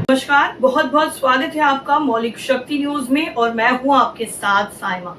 नमस्कार, बहुत बहुत स्वागत है आपका मौलिक शक्ति न्यूज में और मैं हूं आपके साथ साइमा।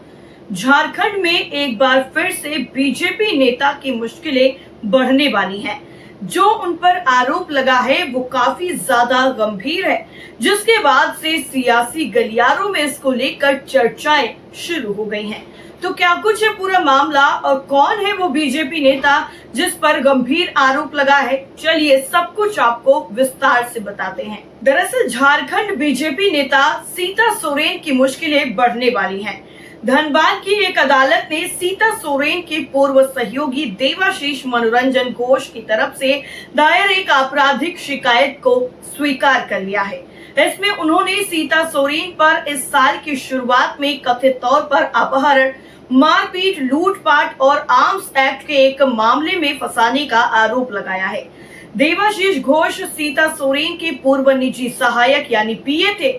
झारखंड में एक बार फिर से बीजेपी नेता की मुश्किलें बढ़ने वाली हैं। जो उन पर आरोप लगा है वो काफी ज्यादा गंभीर है, जिसके बाद से सियासी गलियारों में इसको लेकर चर्चाएं शुरू हो गई हैं। तो क्या कुछ है पूरा मामला और कौन है वो बीजेपी नेता जिस पर गंभीर आरोप लगा है, चलिए सब कुछ आपको विस्तार से बताते हैं। दरअसल झारखंड बीजेपी नेता सीता सोरेन की मुश्किलें बढ़ने वाली हैं। धनबाद की एक अदालत ने सीता सोरेन के पूर्व सहयोगी देवाशीष मनोरंजन घोष की तरफ से दायर एक आपराधिक शिकायत को स्वीकार कर लिया है। इसमें उन्होंने सीता सोरेन पर इस साल की शुरुआत में कथित तौर पर अपहरण, मारपीट, लूटपाट और आर्म्स एक्ट के एक मामले में फंसाने का आरोप लगाया है। देवाशीष घोष सीता सोरेन के पूर्व निजी सहायक यानी पीए थे।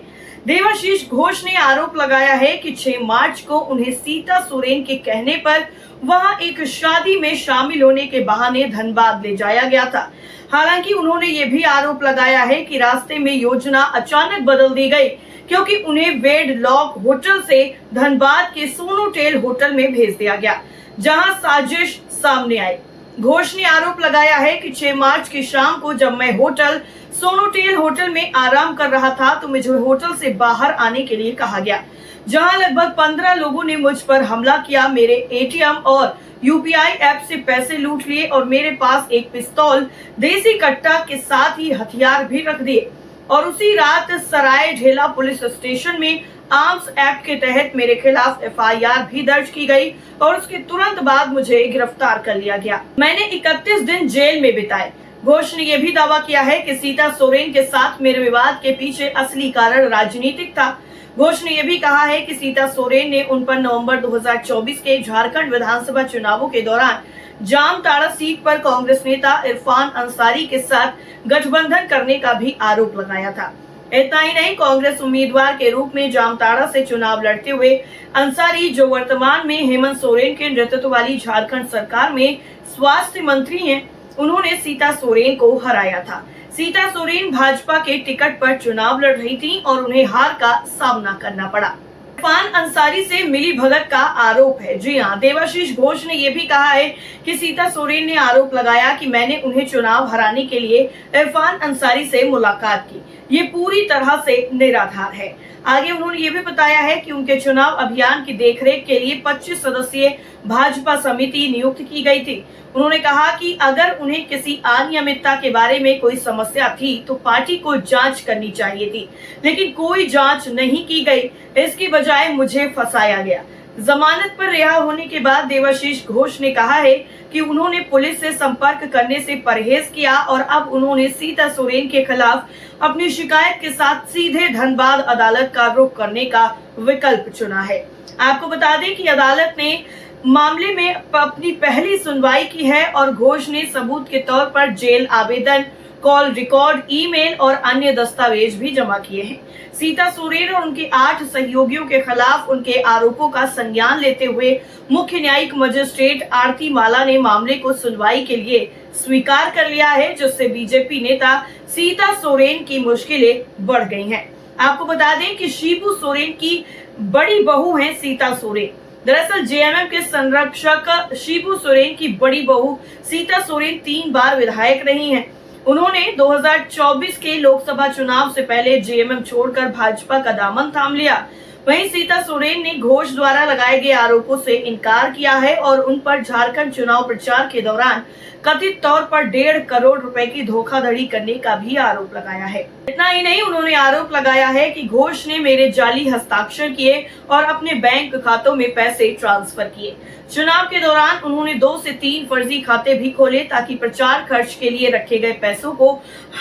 देवाशीष घोष ने आरोप लगाया है कि 6 मार्च को उन्हें सीता सोरेन के कहने पर वहां एक शादी में शामिल होने के बहाने धनबाद ले जाया गया था। हालांकि उन्होंने ये भी आरोप लगाया है कि रास्ते में योजना अचानक बदल दी गई, क्योंकि उन्हें वेड लॉक होटल से धनबाद के सोनोटेल होटल में भेज दिया गया, जहां साजिश सामने आई। घोष ने आरोप लगाया है कि 6 मार्च की शाम को जब मैं होटल सोनोटेल होटल में आराम कर रहा था तो मुझे होटल से बाहर आने के लिए कहा गया, जहां लगभग 15 लोगों ने मुझ पर हमला किया, मेरे एटीएम और यूपीआई ऐप से पैसे लूट लिए और मेरे पास एक पिस्तौल, देसी कट्टा के साथ ही हथियार भी रख दिए। और उसी रात सराय ढेला पुलिस स्टेशन में आर्म्स एक्ट के तहत मेरे खिलाफ एफआईआर भी दर्ज की गई और उसके तुरंत बाद मुझे गिरफ्तार कर लिया गया। मैंने 31 दिन जेल में बिताए। घोष ने यह भी दावा किया है कि सीता सोरेन के साथ मेरे विवाद के पीछे असली कारण राजनीतिक था। घोष ने यह भी कहा है कि सीता सोरेन ने उन पर नवंबर 2024 के झारखंड विधानसभा चुनावों के दौरान जामताड़ा सीट पर कांग्रेस नेता इरफान अंसारी के साथ गठबंधन करने का भी आरोप लगाया था। इतना ही नहीं, कांग्रेस उम्मीदवार के रूप में जामताड़ा से चुनाव लड़ते हुए अंसारी, जो वर्तमान में हेमंत सोरेन के नेतृत्व वाली झारखंड सरकार में स्वास्थ्य मंत्री हैं, उन्होंने सीता सोरेन को हराया था। सीता सोरेन भाजपा के टिकट पर चुनाव लड़ रही थी और उन्हें हार का सामना करना पड़ा। इरफान अंसारी से मिली भगत का आरोप है। जी हाँ, देवाशीष घोष ने यह भी कहा है कि सीता सोरेन ने आरोप लगाया कि मैंने उन्हें चुनाव हराने के लिए इरफान अंसारी से मुलाकात की। ये पूरी तरह से निराधार है। आगे उन्होंने ये भी बताया है कि उनके चुनाव अभियान की देखरेख के लिए 25 सदस्यीय भाजपा समिति नियुक्त की गई थी। उन्होंने कहा कि अगर उन्हें किसी अनियमितता के बारे में कोई समस्या थी तो पार्टी को जांच करनी चाहिए थी, लेकिन कोई जांच नहीं की गई। इसकी बजाय मुझे फंसाया गया। जमानत पर रिहा होने के बाद देवाशीष घोष ने कहा है कि उन्होंने पुलिस से संपर्क करने से परहेज किया और अब उन्होंने सीता सोरेन के खिलाफ अपनी शिकायत के साथ सीधे धनबाद अदालत का रुख करने का विकल्प चुना है। आपको बता दें कि अदालत ने मामले में अपनी पहली सुनवाई की है और घोष ने सबूत के तौर पर जेल आवेदन, कॉल रिकॉर्ड, ईमेल और अन्य दस्तावेज भी जमा किए हैं। सीता सोरेन और उनके 8 सहयोगियों के खिलाफ उनके आरोपों का संज्ञान लेते हुए मुख्य न्यायिक मजिस्ट्रेट आरती माला ने मामले को सुनवाई के लिए स्वीकार कर लिया है, जिससे बीजेपी नेता सीता सोरेन की मुश्किलें बढ़ गई हैं। आपको बता दें कि शिबू सोरेन की बड़ी बहू है सीता सोरेन। दरअसल जेएमएम के संरक्षक शिबू सोरेन की बड़ी बहू सीता सोरेन 3 बार विधायक रही हैं। उन्होंने 2024 के लोकसभा चुनाव से पहले जेएमएम छोड़कर भाजपा का दामन थाम लिया। वहीं सीता सोरेन ने घोष द्वारा लगाए गए आरोपों से इनकार किया है और उन पर झारखंड चुनाव प्रचार के दौरान कथित तौर पर 1.5 करोड़ रुपए की धोखाधड़ी करने का भी आरोप लगाया है। इतना ही नहीं, उन्होंने आरोप लगाया है कि घोष ने मेरे जाली हस्ताक्षर किए और अपने बैंक खातों में पैसे ट्रांसफर किए। चुनाव के दौरान उन्होंने 2 से 3 फर्जी खाते भी खोले ताकि प्रचार खर्च के लिए रखे गए पैसों को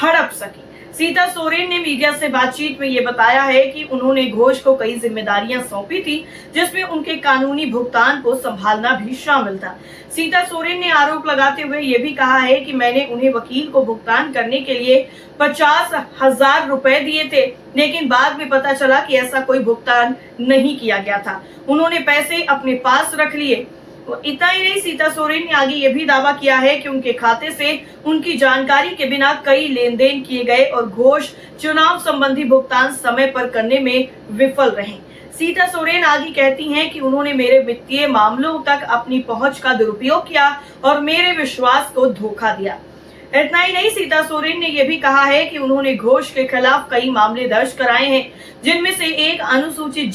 हड़प सके। सीता सोरेन ने मीडिया से बातचीत में ये बताया है कि उन्होंने घोष को कई जिम्मेदारियां सौंपी थी, जिसमें उनके कानूनी भुगतान को संभालना भी शामिल था। सीता सोरेन ने आरोप लगाते हुए ये भी कहा है कि मैंने उन्हें वकील को भुगतान करने के लिए 50,000 रुपए दिए थे, लेकिन बाद में पता चला कि ऐसा कोई भुगतान नहीं किया गया था। उन्होंने पैसे अपने पास रख लिए। इतना ही नहीं, सीता सोरेन ने आगे ये भी दावा किया है कि उनके खाते से उनकी जानकारी के बिना कई लेन देन किए गए और घोष चुनाव संबंधी भुगतान समय पर करने में विफल रहे। सीता सोरेन आगे कहती हैं कि उन्होंने मेरे वित्तीय मामलों तक अपनी पहुंच का दुरुपयोग किया और मेरे विश्वास को धोखा दिया। इतना ही नहीं, सीता सोरेन ने यह भी कहा है कि उन्होंने घोष के खिलाफ कई मामले दर्ज कराए हैं, जिनमें से एक अनुसूचित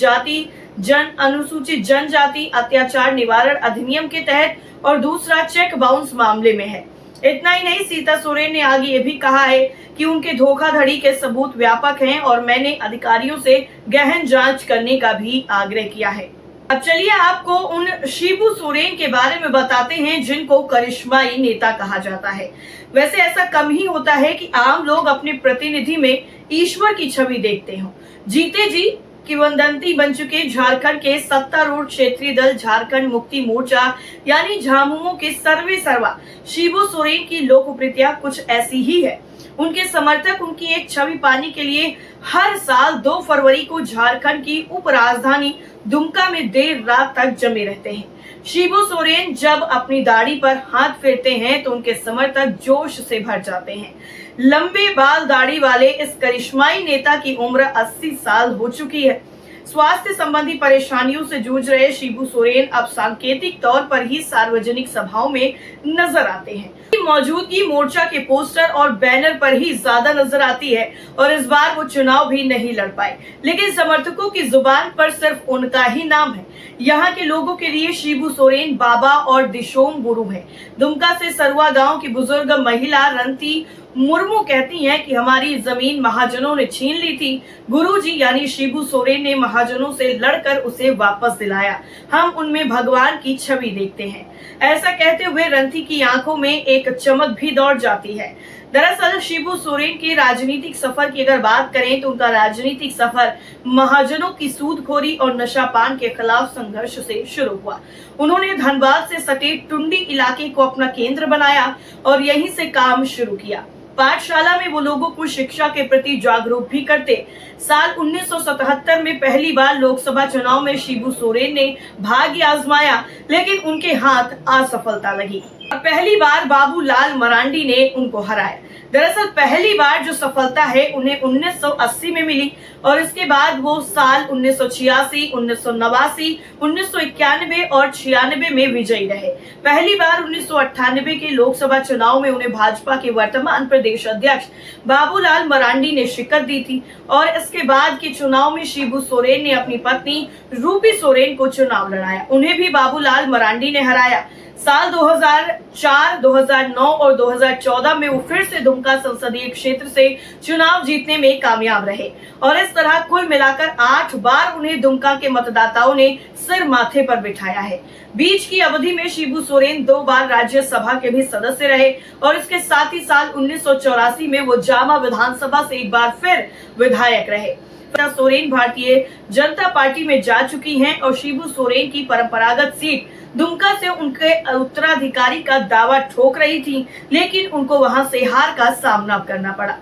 जनजाति अत्याचार निवारण अधिनियम के तहत और दूसरा चेक बाउंस मामले में है। इतना ही नहीं, सीता सोरेन ने आगे ये भी कहा है कि उनके धोखाधड़ी के सबूत व्यापक हैं और मैंने अधिकारियों से गहन जांच करने का भी आग्रह किया है। अब चलिए आपको उन शिबू सोरेन के बारे में बताते हैं जिनको करिश्माई नेता कहा जाता है। वैसे ऐसा कम ही होता है कि आम लोग अपने प्रतिनिधि में ईश्वर की छवि देखते हो। जीते जी किंवदंती बन चुके झारखंड के सत्तारूढ़ क्षेत्रीय दल झारखंड मुक्ति मोर्चा यानी झामुमो के सर्वे सर्वा शिबू सोरेन की लोकप्रियता कुछ ऐसी ही है। उनके समर्थक उनकी एक छवि पाने के लिए हर साल 2 फरवरी को झारखंड की उप राजधानी दुमका में देर रात तक जमे रहते हैं। शिबू सोरेन जब अपनी दाढ़ी पर हाथ फेरते हैं तो उनके समर्थक जोश से भर जाते हैं। लंबे बाल दाढ़ी वाले इस करिश्माई नेता की उम्र 80 साल हो चुकी है। स्वास्थ्य संबंधी परेशानियों से जूझ रहे शिबू सोरेन अब सांकेतिक तौर पर ही सार्वजनिक सभाओं में नजर आते हैं। मौजूदगी मोर्चा के पोस्टर और बैनर पर ही ज्यादा नजर आती है और इस बार वो चुनाव भी नहीं लड़ पाए, लेकिन समर्थकों की जुबान पर सिर्फ उनका ही नाम है। यहाँ के लोगों के लिए शिबू सोरेन बाबा और दिशोम गुरु है। दुमका से सरुआ गांव की बुजुर्ग महिला रंती मुर्मू कहती हैं कि हमारी जमीन महाजनों ने छीन ली थी। गुरुजी यानी शिबू सोरेन ने महाजनों से लड़कर उसे वापस दिलाया। हम उनमें भगवान की छवि देखते हैं। ऐसा कहते हुए रंती की आंखों में एक चमक भी दौड़ जाती है। दरअसल शिबू सोरेन के राजनीतिक सफर की अगर बात करें तो उनका राजनीतिक सफर महाजनों की सूदखोरी और नशापान के खिलाफ संघर्ष से शुरू हुआ। उन्होंने धनबाद से सटे टुंडी इलाके को अपना केंद्र बनाया और यहीं से काम शुरू किया। पाठशाला में वो लोगों को शिक्षा के प्रति जागरूक भी करते। साल 1977 में पहली बार लोकसभा चुनाव में शिबू सोरेन ने भाग्य आजमाया, लेकिन उनके हाथ असफलता लगी। पहली बार बाबूलाल मरांडी ने उनको हराया। दरअसल पहली बार जो सफलता है उन्हें 1980 में मिली और इसके बाद वो साल 1986, 1989, 1991 और 96 में विजयी रहे। पहली बार 1998 के लोकसभा चुनाव में उन्हें भाजपा के वर्तमान प्रदेश अध्यक्ष बाबूलाल मरांडी ने शिकस्त दी थी और इसके बाद के चुनाव में शिबू सोरेन ने अपनी पत्नी रूपी सोरेन को चुनाव लड़ाया। उन्हें भी बाबूलाल मरांडी ने हराया। साल 2004, 2009 और 2014 में वो फिर से दुमका संसदीय क्षेत्र से चुनाव जीतने में कामयाब रहे और इस तरह कुल मिलाकर 8 बार उन्हें दुमका के मतदाताओं ने सिर माथे पर बिठाया है। बीच की अवधि में शिबू सोरेन 2 बार राज्यसभा के भी सदस्य रहे और इसके साथ ही साल 1984 में वो जामा विधानसभा से एक बार फिर विधायक रहे। सोरेन भारतीय जनता पार्टी में जा चुकी हैं और शिबू सोरेन की परंपरागत सीट दुमका से उनके उत्तराधिकारी का दावा ठोक रही थी, लेकिन उनको वहां से हार का सामना करना पड़ा।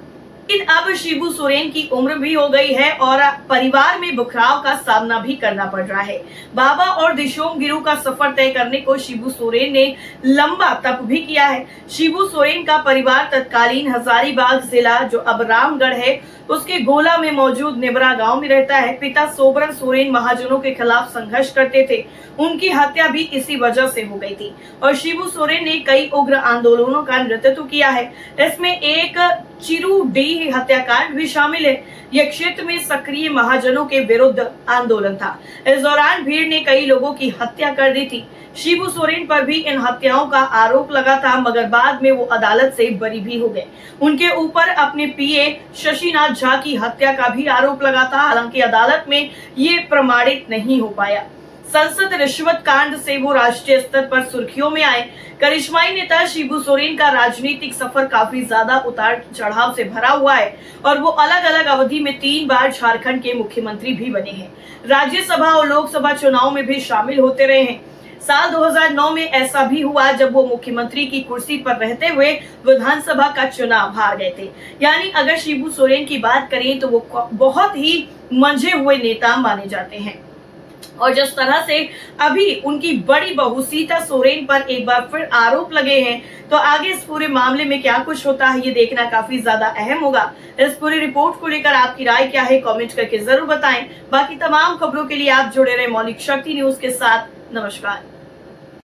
लेकिन अब शिबू सोरेन की उम्र भी हो गई है और परिवार में बिखराव का सामना भी करना पड़ रहा है। बाबा और दिशोम गिरु का सफर तय करने को शिबू सोरेन ने लंबा तप भी किया है। शिबू सोरेन का परिवार तत्कालीन हजारीबाग जिला जो अब रामगढ़ है उसके गोला में मौजूद निबरा गांव में रहता है। पिता सोबरन सोरेन महाजनों के खिलाफ संघर्ष करते थे। उनकी हत्या भी इसी वजह से हो गई थी और शिबू सोरेन ने कई उग्र आंदोलनों का नेतृत्व किया है। इसमें एक चिरूडीह हत्याकांड भी शामिल है। यह क्षेत्र में सक्रिय महाजनों के विरुद्ध आंदोलन था। इस दौरान भीड़ ने कई लोगों की हत्या कर दी थी। शिबू सोरेन पर भी इन हत्याओं का आरोप लगा था, मगर बाद में वो अदालत से बरी भी हो गए। उनके ऊपर अपने पीए शशिनाथ झा की हत्या का भी आरोप लगा था, हालांकि अदालत में ये प्रमाणित नहीं हो पाया। संसद रिश्वत कांड से वो राष्ट्रीय स्तर पर सुर्खियों में आए। करिश्माई नेता शिबू सोरेन का राजनीतिक सफर काफी ज्यादा उतार चढ़ाव से भरा हुआ है और वो अलग अलग अवधि में 3 बार झारखंड के मुख्यमंत्री भी बने हैं। राज्यसभा और लोकसभा चुनाव में भी शामिल होते रहे हैं। साल 2009 में ऐसा भी हुआ जब वो मुख्यमंत्री की कुर्सी पर रहते हुए विधानसभा का चुनाव हार गए थे। यानी अगर शिबू सोरेन की बात करें तो वो बहुत ही मंझे हुए नेता माने जाते हैं। और जिस तरह से अभी उनकी बड़ी बहू सीता सोरेन पर एक बार फिर आरोप लगे हैं, तो आगे इस पूरे मामले में क्या कुछ होता है ये देखना काफी ज्यादा अहम होगा। इस पूरी रिपोर्ट को लेकर आपकी राय क्या है, कमेंट करके जरूर बताएं। बाकी तमाम खबरों के लिए आप जुड़े रहे मौलिक शक्ति न्यूज के साथ। नमस्कार।